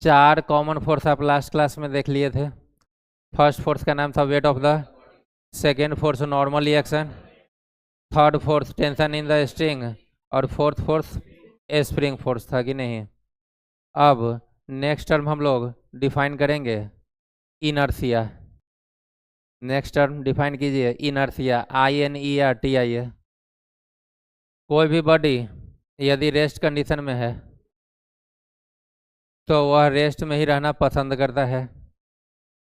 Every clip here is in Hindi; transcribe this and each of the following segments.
4 कॉमन फोर्स आप लास्ट क्लास में देख लिए थे। फर्स्ट फोर्स का नाम था wait of the, second force normal reaction, third force tension in the string और फोर्थ फोर्स स्प्रिंग फोर्स था कि नहीं। अब नेक्स्ट टर्म हम लोग डिफाइन करेंगे इनर्शिया। नेक्स्ट टर्म डिफाइन कीजिए इनर्शिया, INERTIA। कोई भी बॉडी यदि रेस्ट कंडीशन में है तो वह रेस्ट में ही रहना पसंद करता है,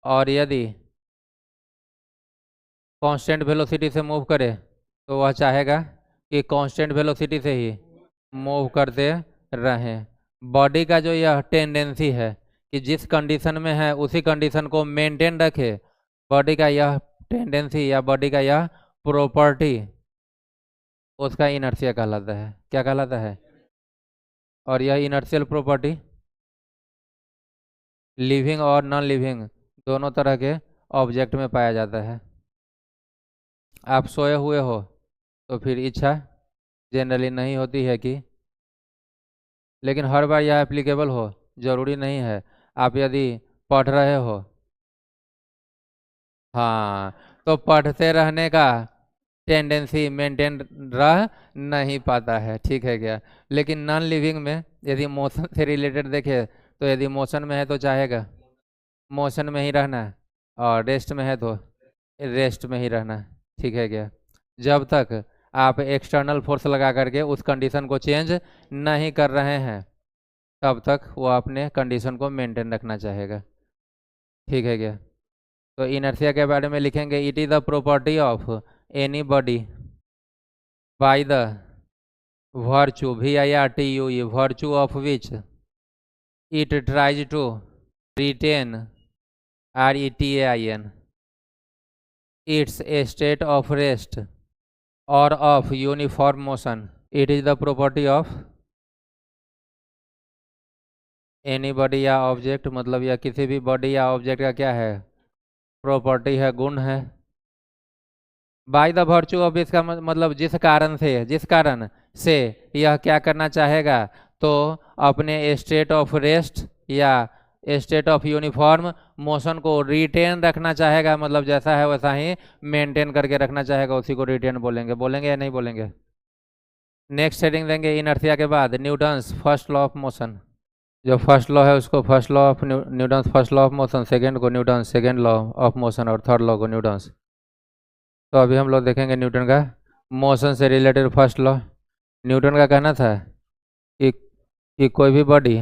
और यदि कांस्टेंट वेलोसिटी से मूव करे तो वह चाहेगा कि कांस्टेंट वेलोसिटी से ही मूव करते रहें। बॉडी का जो यह टेंडेंसी है कि जिस कंडीशन में है उसी कंडीशन को मेंटेन रखे, बॉडी का यह टेंडेंसी या बॉडी का यह प्रॉपर्टी, उसका इनर्शिया कहलाता है। क्या कहलाता है? और यह इनर्शियल प्रॉपर्टी लिविंग और नॉन लिविंग दोनों तरह के ऑब्जेक्ट में पाया जाता है। आप सोए हुए हो तो फिर इच्छा जनरली नहीं होती है कि, लेकिन हर बार यह एप्लीकेबल हो जरूरी नहीं है। आप यदि पढ़ रहे हो, हाँ, तो पढ़ते रहने का टेंडेंसी मेंटेन रह नहीं पाता है, ठीक है क्या। लेकिन नॉन लिविंग में यदि मोशन से रिलेटेड देखे तो यदि मोशन में है तो चाहेगा मोशन में ही रहना, और रेस्ट में है तो रेस्ट में ही रहना, ठीक है क्या। जब तक आप एक्सटर्नल फोर्स लगा करके उस कंडीशन को चेंज नहीं कर रहे हैं तब तक वो अपने कंडीशन को मेंटेन रखना चाहेगा, ठीक है क्या। तो इनर्शिया के बारे में लिखेंगे it is the property of any body by the virtue, VIRTUE, virtue of which it tries to retain, RETAIN, its a state of rest or of uniform motion. It is the property of any body या ऑब्जेक्ट, मतलब या किसी भी बॉडी या ऑब्जेक्ट का क्या है? प्रॉपर्टी है, गुण है। बाय द वर्च्यू ऑफ, इसका मतलब जिस कारण से यह क्या करना चाहेगा, तो अपने स्टेट ऑफ रेस्ट या स्टेट ऑफ यूनिफॉर्म मोशन को रिटेन रखना चाहेगा, मतलब जैसा है वैसा ही मेंटेन करके रखना चाहेगा, उसी को रिटेन बोलेंगे या नहीं बोलेंगे। नेक्स्ट हेडिंग देंगे इनर्शिया के बाद Newton's first law of motion. जो फर्स्ट लॉ है उसको first law of Newton's first law of motion, second को Newton's second law of motion और थर्ड लॉ को न्यूटन्स। तो अभी हम लोग देखेंगे न्यूटन का मोशन से रिलेटेड फर्स्ट लॉ। न्यूटन का कहना था कि कोई भी बॉडी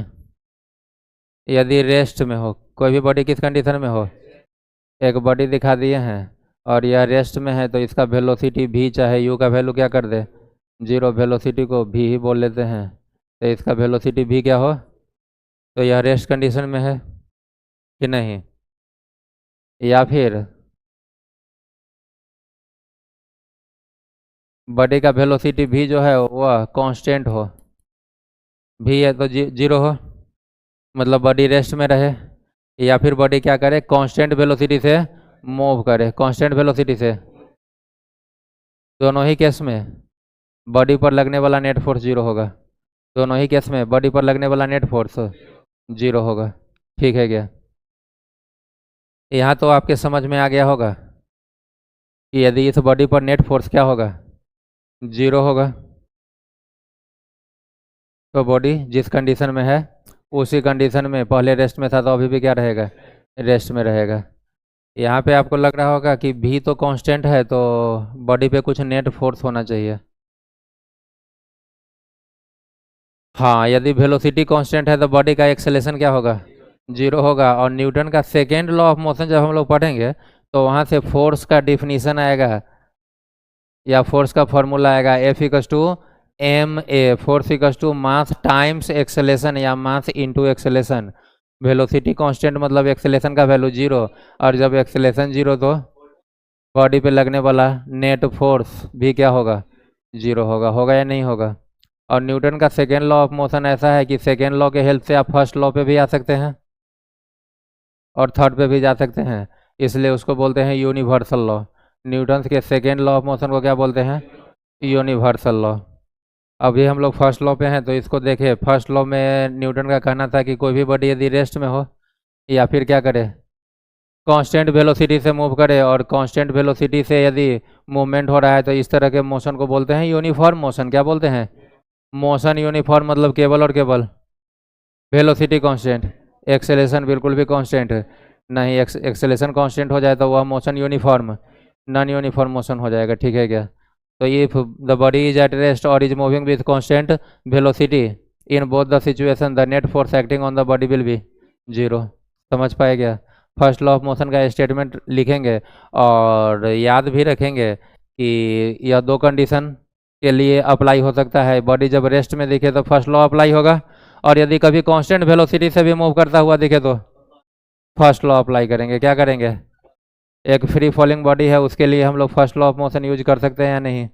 यदि रेस्ट में हो, कोई भी बॉडी किस कंडीशन में हो, एक बॉडी दिखा दिए हैं और यह रेस्ट में है तो इसका वेलोसिटी भी चाहे यू का वैल्यू क्या कर दे, 0, वेलोसिटी को भी ही बोल लेते हैं, तो इसका वेलोसिटी भी क्या हो, तो यह रेस्ट कंडीशन में है कि नहीं। या फिर बॉडी का वेलोसिटी भी जो है वह कांस्टेंट हो, भी है तो 0 हो, मतलब बॉडी रेस्ट में रहे, या फिर बॉडी क्या करे, कांस्टेंट वेलोसिटी से मूव करे। कांस्टेंट वेलोसिटी से दोनों ही केस में बॉडी पर लगने वाला नेट फोर्स 0 होगा, दोनों ही केस में बॉडी पर लगने वाला नेट फोर्स 0 होगा, ठीक है क्या। यहाँ तो आपके समझ में आ गया होगा कि यदि इस बॉडी पर नेट फोर्स क्या होगा, 0 होगा, तो बॉडी जिस कंडीशन में है उसी कंडीशन में पहले रेस्ट में था तो अभी भी क्या रहेगा, रेस्ट में रहेगा। यहाँ पे आपको लग रहा होगा कि भी तो कांस्टेंट है तो बॉडी पे कुछ नेट फोर्स होना चाहिए। हाँ, यदि वेलोसिटी कांस्टेंट है तो बॉडी का एक्सेलेरेशन क्या होगा, 0 होगा। और न्यूटन का सेकेंड लॉ ऑफ मोशन जब हम लोग पढ़ेंगे तो वहाँ से फोर्स का डिफिनीशन आएगा या फोर्स का फॉर्मूला आएगा F=ma, force equals to mass times acceleration या mass into acceleration. Velocity constant मतलब एक्सेलेरेशन का वैल्यू 0, और जब एक्सेलेरेशन 0 तो बॉडी पे लगने वाला नेट फोर्स भी क्या होगा, 0 होगा या नहीं होगा। और न्यूटन का सेकेंड लॉ ऑफ मोशन ऐसा है कि सेकेंड लॉ के हेल्प से आप फर्स्ट लॉ पे भी आ सकते हैं और थर्ड पे भी जा सकते हैं, इसलिए उसको बोलते हैं यूनिवर्सल लॉ। न्यूटन के सेकेंड लॉ ऑफ मोशन को क्या बोलते हैं, यूनिवर्सल लॉ। अभी हम लोग फर्स्ट लॉ पे हैं, तो इसको देखें। फर्स्ट लॉ में न्यूटन का कहना था कि कोई भी बॉडी यदि रेस्ट में हो या फिर क्या करे, कांस्टेंट वेलोसिटी से मूव करे, और कांस्टेंट वेलोसिटी से यदि मूवमेंट हो रहा है तो इस तरह के मोशन को बोलते हैं यूनिफॉर्म मोशन। क्या बोलते हैं? मोशन यूनिफॉर्म मतलब केवल और केवल वेलोसिटी कांस्टेंट, एक्सेलेरेशन बिल्कुल भी कांस्टेंट नहीं। एक्सेलेरेशन कांस्टेंट हो जाए तो वह motion uniform, non uniform motion हो जाएगा। ठीक है क्या? तो if the body is at rest और is moving with constant velocity in both the situation the net force acting on the body will be zero. समझ पाए क्या? फर्स्ट लॉ ऑफ मोशन का स्टेटमेंट लिखेंगे और याद भी रखेंगे कि यह दो कंडीशन के लिए अप्लाई हो सकता है। बॉडी जब रेस्ट में दिखे तो फर्स्ट लॉ अप्लाई होगा, और यदि कभी कांस्टेंट वेलोसिटी से भी मूव करता हुआ दिखे तो फर्स्ट लॉ अप्लाई करेंगे। क्या करेंगे? एक फ्री फॉलिंग बॉडी है उसके लिए हम लोग first law of motion use कर सकते हैं या नहीं?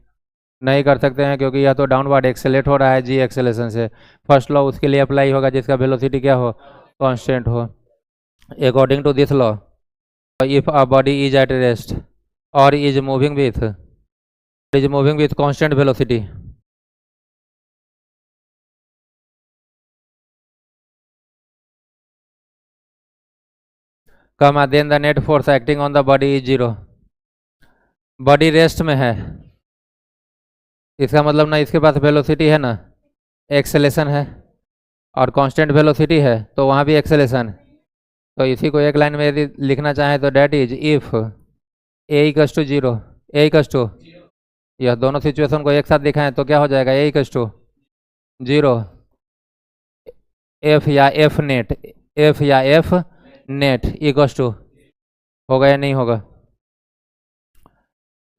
नहीं कर सकते हैं, क्योंकि यह तो डाउनवर्ड एक्सेलेट हो रहा है जी एक्सेलेशन से। फर्स्ट लॉ उसके लिए अप्लाई होगा जिसका वेलोसिटी क्या हो, कांस्टेंट हो। According to this law, if a body is at rest और is moving with constant velocity, comma then the net force acting on the body is zero. Body rest में है, इसका मतलब ना इसके पास वेलोसिटी है ना एक्सेलेशन है, और कांस्टेंट वेलोसिटी है तो वहाँ भी एक्सेलेशन। तो इसी को एक लाइन में यदि लिखना चाहें तो that is if A equals to zero, A equals to, यह दोनों सिचुएशन को एक साथ दिखाएं तो क्या हो जाएगा, ए इक्वल्स टू जीरो, एफ या एफ नेट इक्वल्स टू, होगा या नहीं होगा?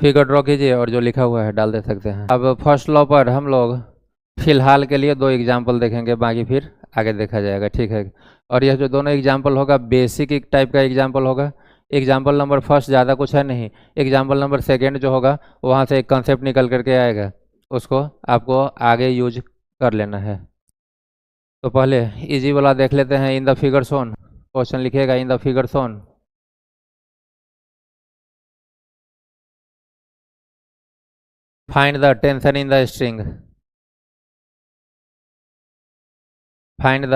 फिगर ड्रॉ कीजिए और जो लिखा हुआ है डाल दे सकते हैं। अब फर्स्ट लॉ पर हम लोग फिलहाल के लिए दो एग्जाम्पल देखेंगे, बाकी फिर आगे देखा जाएगा। ठीक है? और यह जो दोनों एग्जाम्पल होगा बेसिक एक टाइप का एग्जाम्पल होगा। एग्जाम्पल नंबर फर्स्ट ज़्यादा कुछ है नहीं, एग्जाम्पल नंबर सेकेंड जो होगा वहाँ से एक कंसेप्ट निकल करके आएगा, उसको आपको आगे यूज कर लेना है। तो पहले इजी वाला देख लेते हैं। In the figure shown, question लिखिएगा in the figure shown find the tension in the string, find the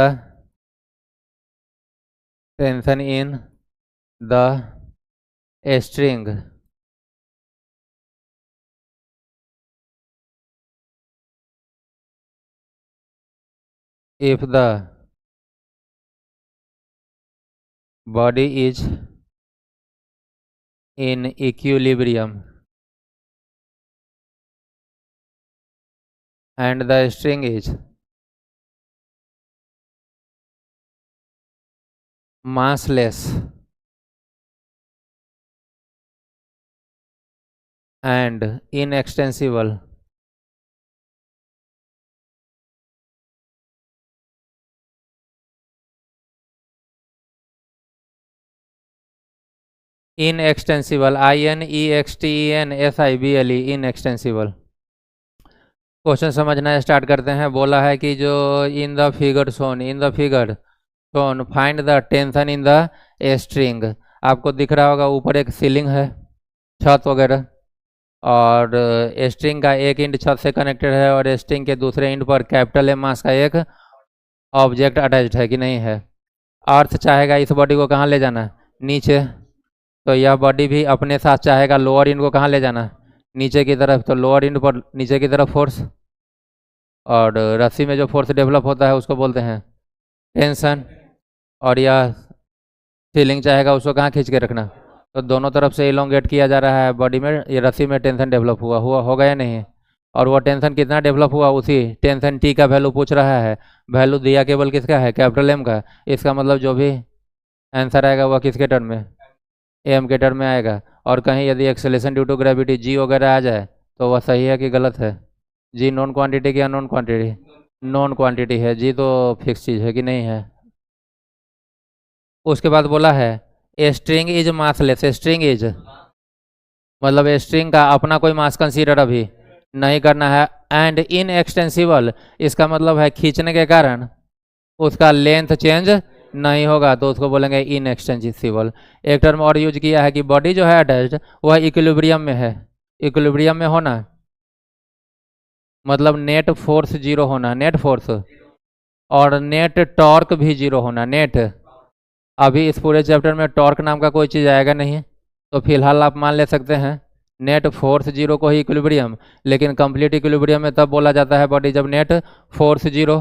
tension in the string if the body is in equilibrium and the string is massless and inextensible, inextensible, inextensible, inextensible। Question समझना स्टार्ट करते हैं। बोला है कि जो इन the figure shown find the tension in the string. आपको दिख रहा होगा ऊपर एक सीलिंग है, छत वगैरह, और स्ट्रिंग का एक इंड छत से कनेक्टेड है और स्ट्रिंग के दूसरे इंड पर कैपिटल एम मास का एक ऑब्जेक्ट अटैच्ड है कि नहीं है। अर्थ चाहेगा इस बॉडी को कहाँ ले जाना, नीचे, तो यह बॉडी भी अपने साथ चाहेगा लोअर इंड को कहाँ ले जाना, नीचे की तरफ। तो लोअर इंड पर नीचे की तरफ फोर्स, और रस्सी में जो फोर्स डेवलप होता है उसको बोलते हैं टेंशन, और यह सीलिंग चाहेगा उसको कहाँ खींच के रखना। तो दोनों तरफ से इलोंगेट किया जा रहा है बॉडी में, ये रस्सी में टेंशन डेवलप हुआ होगा या नहीं। और वो टेंशन कितना डेवलप हुआ, उसी टेंशन टी का वैल्यू पूछ रहा है। वैल्यू दिया केवल किसका है, कैपिटल एम का। इसका मतलब जो भी आंसर आएगा वह किसके टर्म में, एम के टर्म में आएगा। और कहीं यदि acceleration due to gravity G वगैरह आ जाए तो वह सही है कि गलत है। जी नॉन क्वांटिटी क्या नॉन क्वांटिटी, नॉन क्वांटिटी है जी, तो फिक्स चीज़ है कि नहीं है। उसके बाद बोला है string is massless, string is मतलब स्ट्रिंग का अपना कोई मास कंसीडर अभी नहीं करना है। एंड इन एक्सटेंसिबल, इसका मतलब है खींचने के कारण उसका लेंथ चेंज नहीं होगा, तो उसको बोलेंगे इन एक्सटेंसिबल। एक टर्म और यूज किया है कि बॉडी जो है अटैच्ड वह इक्विलिब्रियम में है। इक्विलिब्रियम में होना मतलब नेट फोर्स जीरो होना, नेट फोर्स, और नेट टॉर्क भी जीरो होना, नेट। अभी इस पूरे चैप्टर में टॉर्क नाम का कोई चीज़ आएगा नहीं, तो फिलहाल आप मान ले सकते हैं नेट फोर्स जीरो को ही इक्विलिब्रियम। लेकिन कंप्लीट इक्विलिब्रियम में तब बोला जाता है बॉडी जब नेट फोर्स जीरो।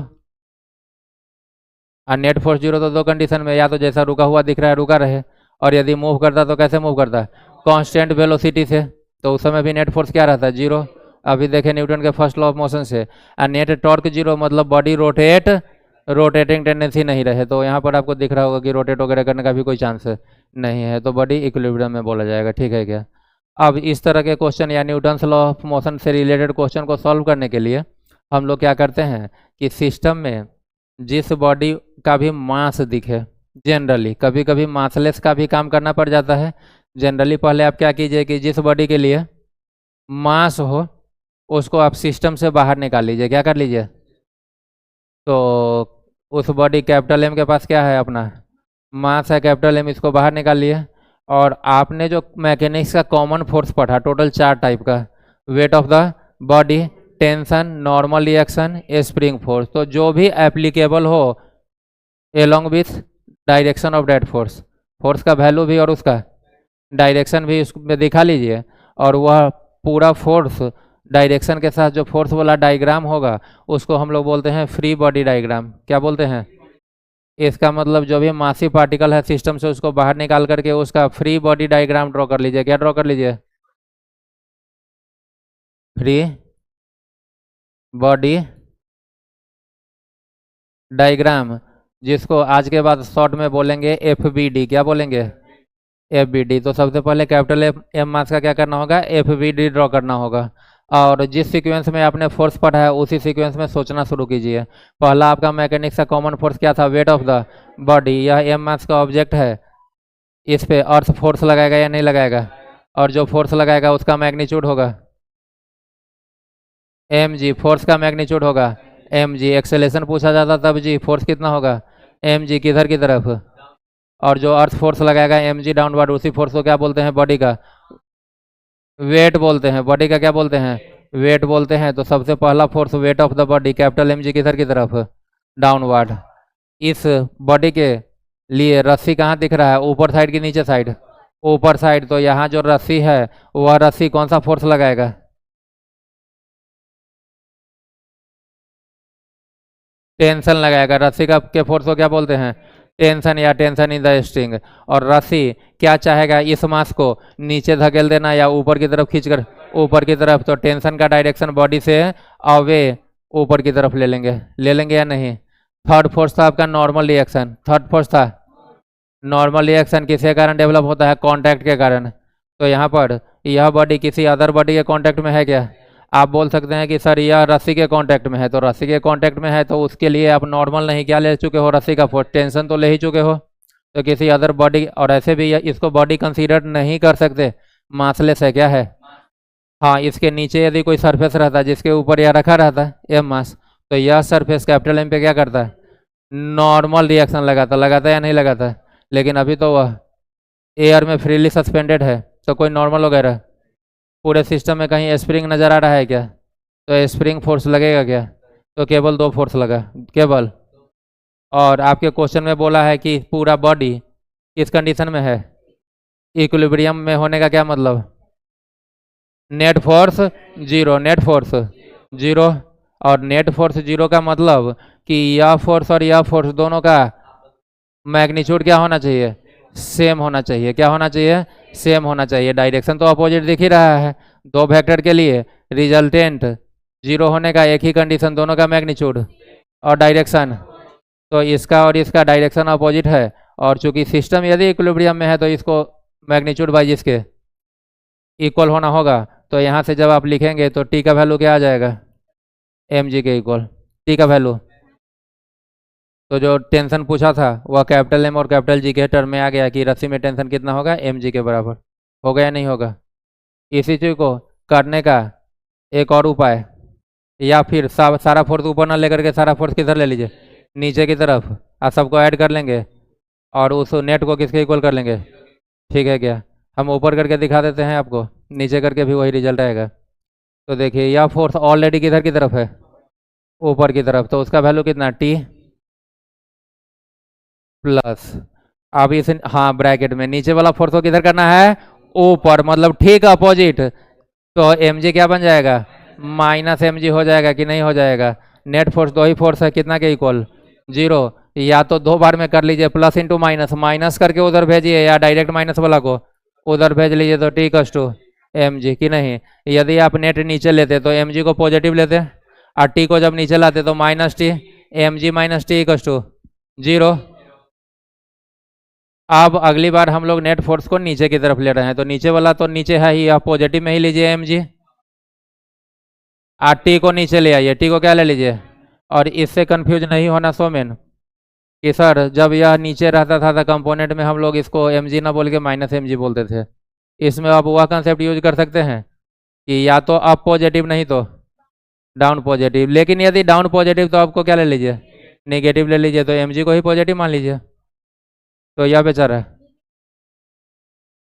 और नेट फोर्स जीरो तो दो कंडीशन में, या तो जैसा रुका हुआ दिख रहा है रुका रहे, और यदि मूव करता तो कैसे मूव करता है, कांस्टेंट वेलोसिटी से, तो उस समय भी नेट फोर्स क्या रहता है, जीरो। अभी देखें न्यूटन के फर्स्ट लॉ ऑफ मोशन से। और नेट टॉर्क जीरो मतलब बॉडी रोटेटिंग टेंडेंसी नहीं रहे, तो यहाँ पर आपको दिख रहा होगा कि रोटेट वगैरह करने का भी कोई चांस नहीं है, तो बॉडी इक्विलिब्रियम में बोला जाएगा, ठीक है क्या। अब इस तरह के क्वेश्चन या न्यूटन्स लॉ ऑफ मोशन से रिलेटेड क्वेश्चन को सॉल्व करने के लिए हम लोग क्या करते हैं कि सिस्टम में जिस बॉडी का भी मास दिखे, जनरली कभी कभी मासलेस का भी काम करना पड़ जाता है। जनरली पहले आप क्या कीजिए कि जिस बॉडी के लिए मास हो उसको आप सिस्टम से बाहर निकाल लीजिए, क्या कर लीजिए, तो उस बॉडी कैपिटल एम के पास क्या है, अपना मास है कैपिटल एम, इसको बाहर निकाल लिए। और आपने जो मैकेनिक्स का कॉमन फोर्स पढ़ा, टोटल 4 टाइप का, weight of the body, tension, normal reaction, spring force, तो जो भी एप्लीकेबल हो along with direction of that force, force का वैल्यू भी और उसका डायरेक्शन भी उसमें दिखा लीजिए। और वह पूरा फोर्स डायरेक्शन के साथ जो फोर्स वाला डायग्राम होगा उसको हम लोग बोलते हैं फ्री बॉडी डायग्राम, क्या बोलते हैं। इसका मतलब जो भी मासी पार्टिकल है सिस्टम से उसको बाहर निकाल करके उसका फ्री बॉडी डायग्राम ड्रॉ कर लीजिए, क्या ड्रॉ कर लीजिए, फ्री बॉडी डायग्राम, जिसको आज के बाद शॉर्ट में बोलेंगे FBD, क्या बोलेंगे, FBD। तो सबसे पहले कैपिटल एम मास का क्या करना होगा, FBD ड्रॉ करना होगा। और जिस सीक्वेंस में आपने फोर्स पढ़ा है उसी सीक्वेंस में सोचना शुरू कीजिए। पहला आपका मैकेनिक्स का कॉमन फोर्स क्या था, वेट ऑफ द बॉडी, यह एम मास का ऑब्जेक्ट है, इस पे अर्थ फोर्स लगाएगा या नहीं लगाएगा, और जो फोर्स लगाएगा उसका मैग्नीट्यूड होगा mg, फोर्स का मैग्नीट्यूड होगा mg। एक्सेलेरेशन पूछा जाता तब जी, फोर्स कितना होगा mg, किधर की तरफ, और जो अर्थ फोर्स लगाएगा mg डाउनवर्ड, उसी फोर्स को क्या बोलते हैं, बॉडी का वेट बोलते हैं, बॉडी का क्या बोलते हैं, वेट बोलते हैं। तो सबसे पहला force weight of the body capital mg किधर की तरफ, डाउनवर्ड। इस बॉडी के लिए रस्सी कहाँ दिख रहा है, ऊपर साइड की नीचे साइड, ऊपर साइड। तो यहाँ जो रस्सी है वह रस्सी कौन सा फोर्स लगाएगा, टेंशन लगाएगा। रस्सी का के फोर्स को क्या बोलते हैं, टेंशन या टेंशन इन द स्ट्रिंग। और रस्सी क्या चाहेगा, इस मास को नीचे धकेल देना या ऊपर की तरफ खींचकर ऊपर की तरफ, तो टेंशन का डायरेक्शन बॉडी से अवे ऊपर की तरफ ले लेंगे या नहीं। थर्ड फोर्स था आपका नॉर्मल रिएक्शन, थर्ड फोर्स था नॉर्मल रिएक्शन, किसके कारण डेवलप होता है, कॉन्टैक्ट के कारण। तो यहाँ पर यह बॉडी किसी अदर बॉडी के कॉन्टैक्ट में है क्या, आप बोल सकते हैं कि सर यह रस्सी के कांटेक्ट में है, तो रस्सी के कांटेक्ट में है तो उसके लिए आप नॉर्मल नहीं क्या ले चुके हो, रस्सी का फोर्स, टेंशन तो ले ही चुके हो। तो किसी अदर बॉडी, और ऐसे भी इसको बॉडी कंसीडर नहीं कर सकते, मासलेस है, क्या है। हाँ, इसके नीचे यदि कोई सरफेस रहता है जिसके ऊपर यह रखा रहता है एम मास, तो यह सरफेस कैपिटल एम पे क्या करता है, नॉर्मल रिएक्शन लगाता है या नहीं लगाता है। लेकिन अभी तो वह एयर में फ्रीली सस्पेंडेड है, तो कोई नॉर्मल वगैरह पूरे सिस्टम में कहीं स्प्रिंग नज़र आ रहा है क्या, तो स्प्रिंग फोर्स लगेगा क्या, तो केवल 2 फोर्स लगा, केवल। और आपके क्वेश्चन में बोला है कि पूरा बॉडी किस कंडीशन में है, इक्विलिब्रियम में होने का क्या मतलब, net force zero, net force zero. और नेट फोर्स जीरो का मतलब कि यह फोर्स और यह फोर्स दोनों का मैग्नीट्यूड क्या होना चाहिए, सेम होना चाहिए, क्या होना चाहिए, सेम होना चाहिए। डायरेक्शन तो अपोजिट दिख ही रहा है, 2 वेक्टर के लिए रिजल्टेंट जीरो होने का एक ही कंडीशन, दोनों का मैग्नीट्यूड और डायरेक्शन। तो इसका और इसका डायरेक्शन अपोजिट है, और चूंकि सिस्टम यदि इक्विलिब्रियम में है तो इसको मैग्नीट्यूड बाई इसके इक्वल होना होगा। तो यहाँ से जब आप लिखेंगे तो टी का वैल्यू क्या आ जाएगा, mg के इक्वल टी का वैल्यू। तो जो टेंशन पूछा था वह कैपिटल एम और कैपिटल जी के टर्म में आ गया कि रस्सी में टेंशन कितना होगा, mg के बराबर, हो गया नहीं होगा। इसी चीज़ को करने का एक और उपाय, या फिर सारा फोर्स ऊपर ना लेकर के सारा फोर्स किधर ले लीजिए, नीचे की तरफ, और सबको ऐड कर लेंगे और उस नेट को किसके इक्वल कर लेंगे, ठीक है क्या। हम ऊपर करके दिखा देते हैं आपको, नीचे करके भी वही रिजल्ट आएगा। तो देखिए यह फोर्स ऑलरेडी किधर की तरफ है, ऊपर की तरफ, तो उसका वैल्यू कितना टी प्लस, अब इस हाँ ब्रैकेट में नीचे वाला फोर्स को किधर करना है, ऊपर, मतलब ठीक अपोजिट, तो एम जी क्या बन जाएगा, माइनस एम जी हो जाएगा कि नहीं हो जाएगा। नेट फोर्स दो ही फोर्स है, कितना के इक्वल, जीरो, या तो दो बार में कर लीजिए प्लस इंटू माइनस, माइनस करके उधर भेजिए या डायरेक्ट माइनस वाला को उधर भेज लीजिए, तो T equals to M G कि नहीं। यदि आप नेट नीचे लेते तो एम जी को पॉजिटिव लेते और टी को जब नीचे लाते तो minus T, M G minus T equals to zero. अब अगली बार हम लोग नेट फोर्स को नीचे की तरफ ले रहे हैं, तो नीचे वाला तो नीचे है ही, आप पॉजिटिव में ही लीजिए एम जी, और टी को नीचे ले आइए, टी को क्या ले लीजिए। और इससे कंफ्यूज नहीं होना सोमेन कि सर जब यह नीचे रहता था कंपोनेंट में हम लोग इसको एम जी ना बोल के माइनस एम जी बोलते थे। इसमें आप वह कंसेप्ट यूज कर सकते हैं कि या तो अप पॉजिटिव नहीं तो डाउन पॉजिटिव, लेकिन यदि डाउन पॉजिटिव तो आपको क्या ले लीजिए, नेगेटिव ले लीजिए, तो एम जी को ही पॉजिटिव मान लीजिए। तो यह बेचारा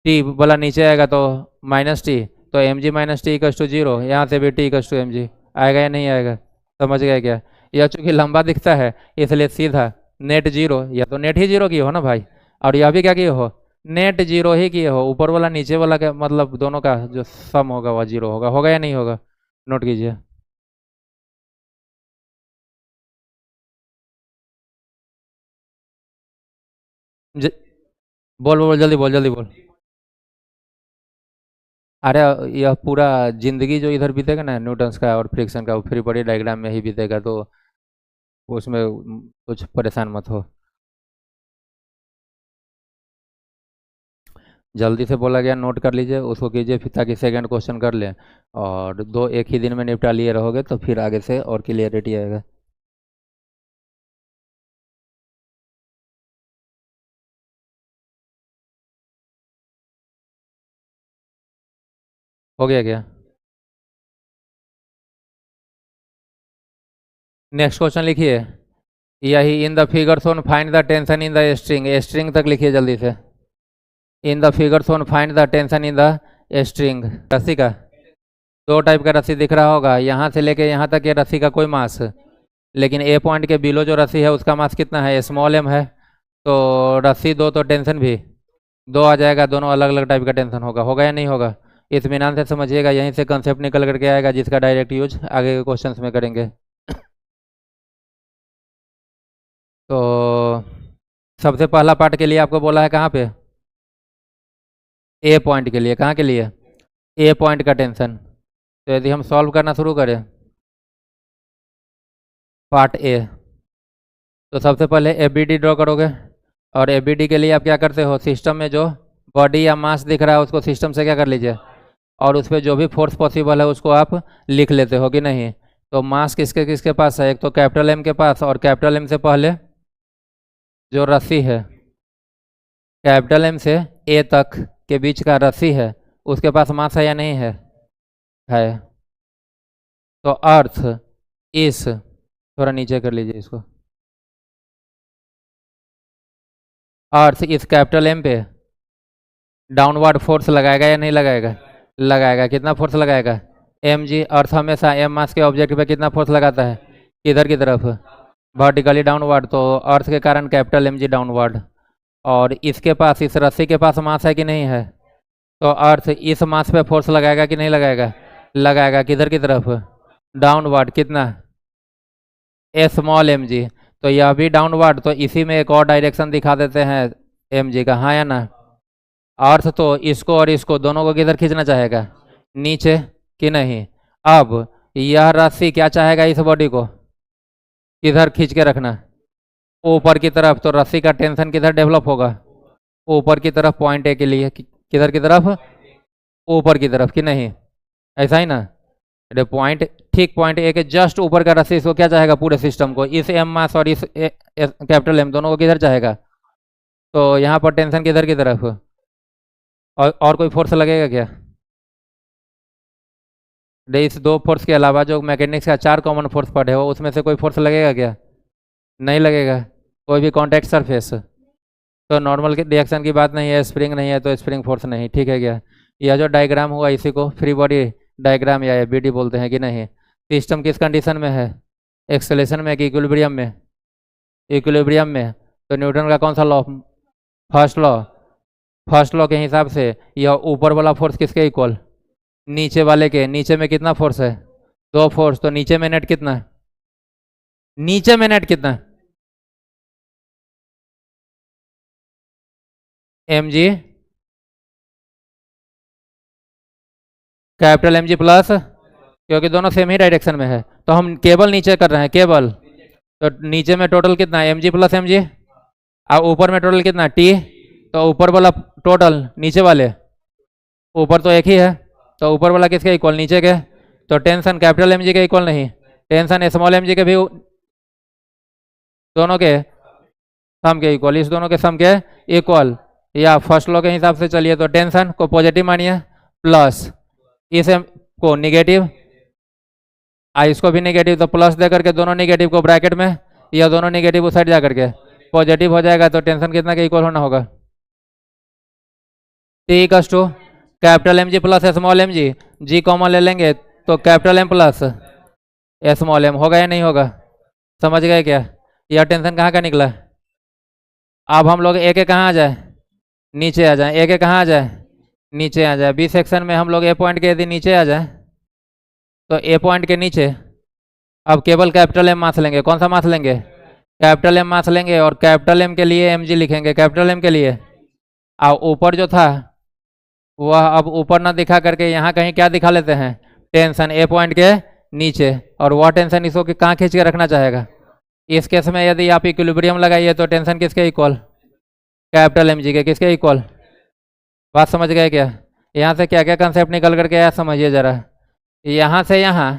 टी बोला नीचे आएगा तो माइनस टी, तो M G minus T equals to zero, यहाँ से भी T equals to M G आएगा या नहीं आएगा, समझ गए क्या। यह चूंकि लंबा दिखता है इसलिए सीधा नेट जीरो, या तो नेट ही जीरो किए हो ना भाई, और यह भी क्या किए हो, नेट जीरो ही किए हो, ऊपर वाला नीचे वाला का मतलब दोनों का जो सम होगा वह जीरो होगा, होगा या नहीं होगा, नोट कीजिए। बोल बोल जल्दी बोल जल्दी बोल। अरे यह पूरा जिंदगी जो इधर बीतेगा ना न्यूटन्स का और फ्रिक्शन का, वो फ्री बॉडी डायग्राम में ही बीतेगा, तो उसमें कुछ परेशान मत हो। जल्दी से बोला गया, नोट कर लीजिए उसको, कीजिए फिर ताकि सेकंड क्वेश्चन कर लें, और दो एक ही दिन में निपटा लिए रहोगे तो फिर आगे से और क्लियरिटी आएगा। हो गया क्या, नेक्स्ट क्वेश्चन लिखिए। यही इन the figure shown find the tension in the string, string तक लिखिए जल्दी से। इन the figure shown find the tension in the string, रस्सी का दो टाइप का रस्सी दिख रहा होगा, यहाँ से लेके यहाँ तक ये रस्सी का कोई मास, लेकिन ए पॉइंट के बिलो जो रस्सी है उसका मास कितना है, स्मॉल एम है, तो रस्सी दो तो टेंशन भी दो आ जाएगा, दोनों अलग अलग टाइप का टेंशन होगा, होगा या नहीं होगा। इत्मीनान से समझिएगा, यहीं से कंसेप्ट निकल करके आएगा जिसका डायरेक्ट यूज आगे के क्वेश्चंस में करेंगे। तो सबसे पहला पार्ट के लिए आपको बोला है कहाँ पे, ए पॉइंट के लिए, कहाँ के लिए, ए पॉइंट का टेंशन। तो यदि हम सॉल्व करना शुरू करें पार्ट ए, तो सबसे पहले ए बी डी ड्रॉ करोगे, और ए बी डी के लिए आप क्या करते हो, सिस्टम में जो बॉडी या मास दिख रहा है उसको सिस्टम से क्या कर लीजिए, और उस पर जो भी फोर्स पॉसिबल है उसको आप लिख लेते हो कि नहीं। तो मास किसके किसके पास है, एक तो कैपिटल एम के पास, और कैपिटल एम से पहले जो रस्सी है, कैपिटल एम से ए तक के बीच का रस्सी है उसके पास मास है या नहीं है, है। तो अर्थ इस, थोड़ा नीचे कर लीजिए इसको, अर्थ इस कैपिटल एम पे डाउनवर्ड फोर्स लगाएगा या नहीं लगाएगा, लगाएगा, कितना फोर्स लगाएगा, एम जी। अर्थ हमेशा एम मास के ऑब्जेक्ट पे कितना फोर्स लगाता है, किधर की तरफ, वर्टिकली डाउनवर्ड, तो अर्थ के कारण कैपिटल एम जी डाउनवर्ड। और इसके पास, इस रस्सी के पास मास है कि नहीं है, तो अर्थ इस मास पे फोर्स लगाएगा कि नहीं लगाएगा, लगाएगा, किधर की तरफ, डाउनवर्ड, कितना, स्मॉल एम जी। तो यह भी डाउनवर्ड, तो इसी में एक और डायरेक्शन दिखा देते हैं एम जी का, हाँ या ना। अर्थ तो इसको और इसको दोनों को किधर खींचना चाहेगा, नीचे कि नहीं। अब यह राशि क्या चाहेगा, इस बॉडी को किधर खींच के रखना, ऊपर की तरफ, तो रस्सी का टेंशन किधर डेवलप होगा, ऊपर की तरफ, पॉइंट ए के लिए किधर की तरफ, ऊपर की तरफ कि नहीं, ऐसा ही ना। अरे पॉइंट, ठीक पॉइंट ए के जस्ट ऊपर का रस्सी इसको क्या चाहेगा, पूरे सिस्टम को, इस एम मास और इस कैपिटल एम दोनों को किधर चाहेगा, तो यहाँ पर टेंशन किधर की तरफ, और कोई फोर्स लगेगा क्या, इस दो फोर्स के अलावा जो मैकेनिक्स का चार कॉमन फोर्स पढ़े हो उसमें से कोई फोर्स लगेगा क्या, नहीं लगेगा, कोई भी कॉन्टैक्ट सरफेस, तो नॉर्मल रिएक्शन की बात नहीं है, स्प्रिंग नहीं है तो स्प्रिंग फोर्स नहीं, ठीक है क्या। यह जो डायग्राम हुआ इसी को फ्री बॉडी डायग्राम या बीडी बोलते हैं कि नहीं। सिस्टम किस कंडीशन में है, एक्सेलेरेशन में कि इक्विलिब्रियम में, इक्विलिब्रियम में। तो न्यूटन का कौन सा law, first law, first law के हिसाब से यह ऊपर वाला फोर्स किसके इक्वल, नीचे वाले के। नीचे में कितना फोर्स है, 2 फोर्स, तो नीचे में नेट कितना है, नीचे में नेट कितना है, M G, capital M G plus, क्योंकि दोनों सेम ही डायरेक्शन में है तो हम केवल नीचे कर रहे हैं, केवल। तो नीचे में टोटल कितना है, M G plus M G, और ऊपर में टोटल कितना टी। तो ऊपर वाला टोटल नीचे वाले, ऊपर तो एक ही है, तो ऊपर वाला किसके इक्वल, नीचे के। तो टेंशन कैपिटल एम जी के इक्वल नहीं, टेंशन स्मॉल एम जी के भी दोनों के सम के इक्वल, इस दोनों के सम के इक्वल। या फर्स्ट लॉ के हिसाब से चलिए तो टेंशन को पॉजिटिव मानिए प्लस, इस को निगेटिव, इसको भी निगेटिव, तो प्लस दे करके दोनों निगेटिव को ब्रैकेट में, या दोनों निगेटिव उस साइड जा करके पॉजिटिव हो जाएगा। तो टेंशन कितना के इक्वल होना होगा, T equal to capital M G plus small M G, G common ले लेंगे तो capital M plus small M होगा या नहीं होगा, समझ गए क्या। यह टेंशन कहाँ का निकला। अब हम लोग एक कहाँ आ जाए, नीचे आ जाए, एक कहाँ आ जाए, नीचे आ जाए। बी सेक्शन में हम लोग ए पॉइंट के यदि नीचे आ जाए तो ए पॉइंट के नीचे अब केवल कैपिटल एम मास लेंगे। कौन सा मास लेंगे, कैपिटल एम मास लेंगे, और कैपिटल एम के लिए एम जी लिखेंगे, कैपिटल एम के लिए। और ऊपर जो था वह अब ऊपर ना दिखा करके यहाँ कहीं क्या दिखा लेते हैं, टेंशन ए पॉइंट के नीचे। और वह टेंशन इसको कहाँ खींच के रखना चाहेगा। इस केस में यदि आप इक्विलिब्रियम लगाइए तो टेंशन किसके इक्वल, कैपिटल एम जी के, किसके इक्वल। बात समझ गए क्या। यहाँ से क्या क्या कंसेप्ट निकल करके आया समझिए जरा। यहाँ से यहाँ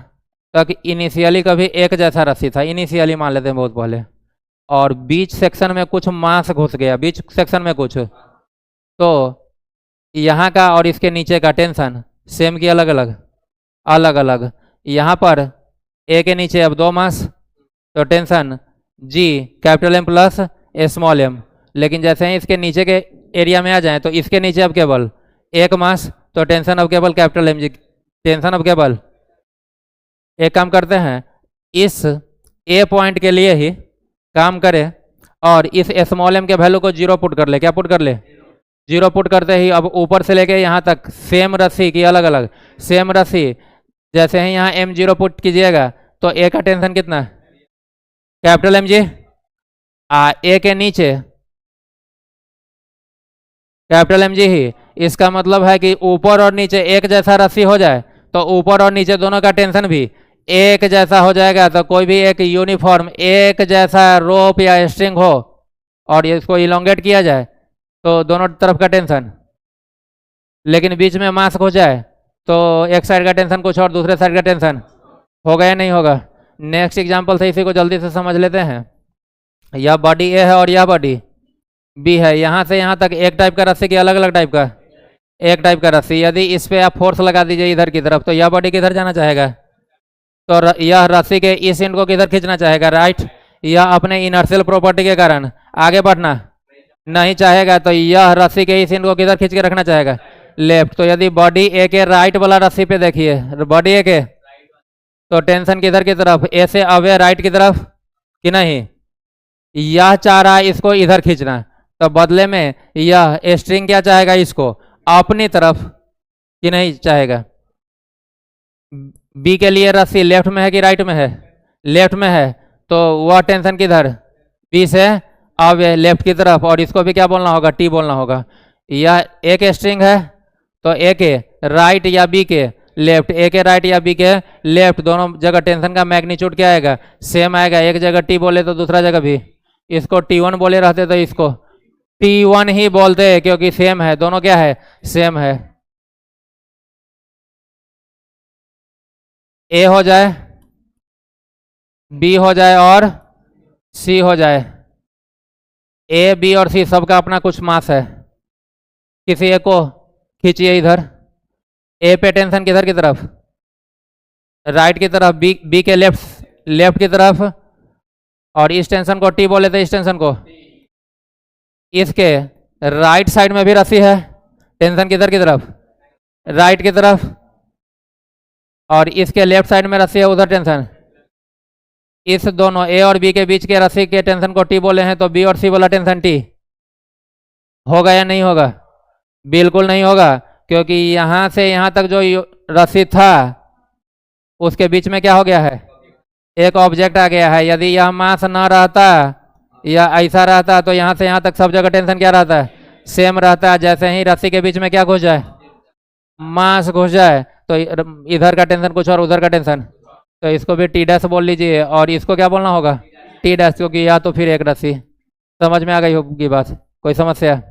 तक इनिशियली कभी एक जैसा रस्सी था, इनिशियली मान लेते हैं बहुत पहले, और बीच सेक्शन में कुछ मास घुस गया, बीच सेक्शन में कुछ, तो यहाँ का और इसके नीचे का टेंशन सेम की अलग अलग, अलग अलग। यहाँ पर ए के नीचे अब 2 मास, तो tension G capital M plus small M. लेकिन जैसे ही इसके नीचे के एरिया में आ जाए तो इसके नीचे अब केवल 1 मास, तो टेंशन अब केवल कैपिटल एम जी, टेंशन अब केवल। एक काम करते हैं, इस ए पॉइंट के लिए ही काम करें और इस स्मॉल एम के वैल्यू को 0 पुट कर ले। क्या पुट कर ले, 0 पुट करते ही अब ऊपर से लेके यहाँ तक सेम रस्सी की अलग अलग, सेम रस्सी। जैसे ही यहाँ m0 पुट कीजिएगा तो ए का टेंशन कितना, कैपिटल एम जी, ए के नीचे कैपिटल एम जी ही। इसका मतलब है कि ऊपर और नीचे एक जैसा रस्सी हो जाए तो ऊपर और नीचे दोनों का टेंशन भी एक जैसा हो जाएगा। तो कोई भी एक यूनिफॉर्म एक जैसा रोप या स्ट्रिंग हो और इसको इलोंगेट किया जाए तो दोनों तरफ का टेंशन, लेकिन बीच में मास हो जाए तो एक साइड का टेंशन कुछ और दूसरे साइड का टेंशन होगा या नहीं होगा। नेक्स्ट एग्जांपल से इसी को जल्दी से समझ लेते हैं। यह बॉडी ए है और यह बॉडी बी है। यहाँ से यहाँ तक एक टाइप का रस्सी की अलग अलग टाइप का, एक टाइप का रस्सी। यदि इस पे आप फोर्स लगा दीजिए इधर की तरफ तो यह बॉडी किधर जाना चाहेगा, तो यह रस्सी के इस एंड को किधर खींचना चाहेगा, राइट। यह अपने इनर्शियल प्रॉपर्टी के कारण आगे बढ़ना नहीं चाहेगा, तो यह रस्सी के इस एंड को किधर खींच के रखना चाहेगा, लेफ्ट। तो यदि बॉडी ए के राइट वाला रस्सी पे देखिए, बॉडी ए के, तो टेंशन किधर की तरफ, ए से अवे राइट की तरफ कि नहीं। यह चाह रहा है इसको इधर खींचना, तो बदले में यह स्ट्रिंग क्या चाहेगा, इसको अपनी तरफ कि नहीं चाहेगा। बी के लिए रस्सी लेफ्ट में है कि राइट में है, लेफ्ट में है, तो वह टेंशन किधर, बी से अब लेफ्ट की तरफ। और इसको भी क्या बोलना होगा, टी बोलना होगा। यह ए के स्ट्रिंग है तो ए के राइट या बी के लेफ्ट, ए के राइट या बी के लेफ्ट, दोनों जगह टेंशन का मैग्नीट्यूड क्या आएगा, सेम आएगा। एक जगह टी बोले तो दूसरा जगह भी, इसको T1 बोले रहते तो इसको T1 ही बोलते हैं, क्योंकि सेम है, दोनों क्या है, सेम है। ए हो जाए, बी हो जाए और सी हो जाए। ए बी और सी सबका अपना कुछ मास है। किसी एक को खींचिए इधर, ए पे टेंशन किधर की तरफ, राइट की तरफ, बी के लेफ्ट की तरफ। और इस टेंशन को टी बोले थे, इस टेंशन को, इसके राइट साइड में भी रस्सी है, टेंशन किधर की तरफ, राइट की तरफ। और इसके लेफ्ट साइड में रस्सी है, उधर टेंशन। इस दोनों ए और बी के बीच के रस्सी के टेंशन को टी बोले हैं, तो बी और सी वाला टेंशन टी होगा या नहीं होगा? बिल्कुल नहीं होगा, क्योंकि यहां से यहां तक जो रस्सी था उसके बीच में क्या हो गया है? एक ऑब्जेक्ट आ गया है। यदि यह मास ना रहता या ऐसा रहता तो यहां से यहां तक सब जगह टेंशन क्या रहता है? सेम रहता है। जैसे ही रस्सी के बीच में क्या घुस जाए? मास घुस जाए, तो इधर का टेंशन कुछ और उधर का टेंशन, तो इसको भी टी डैश बोल लीजिए और इसको क्या बोलना होगा? टी डैश, क्योंकि या तो फिर एक रस्सी। समझ में आ गई होगी बात? कोई समस्या?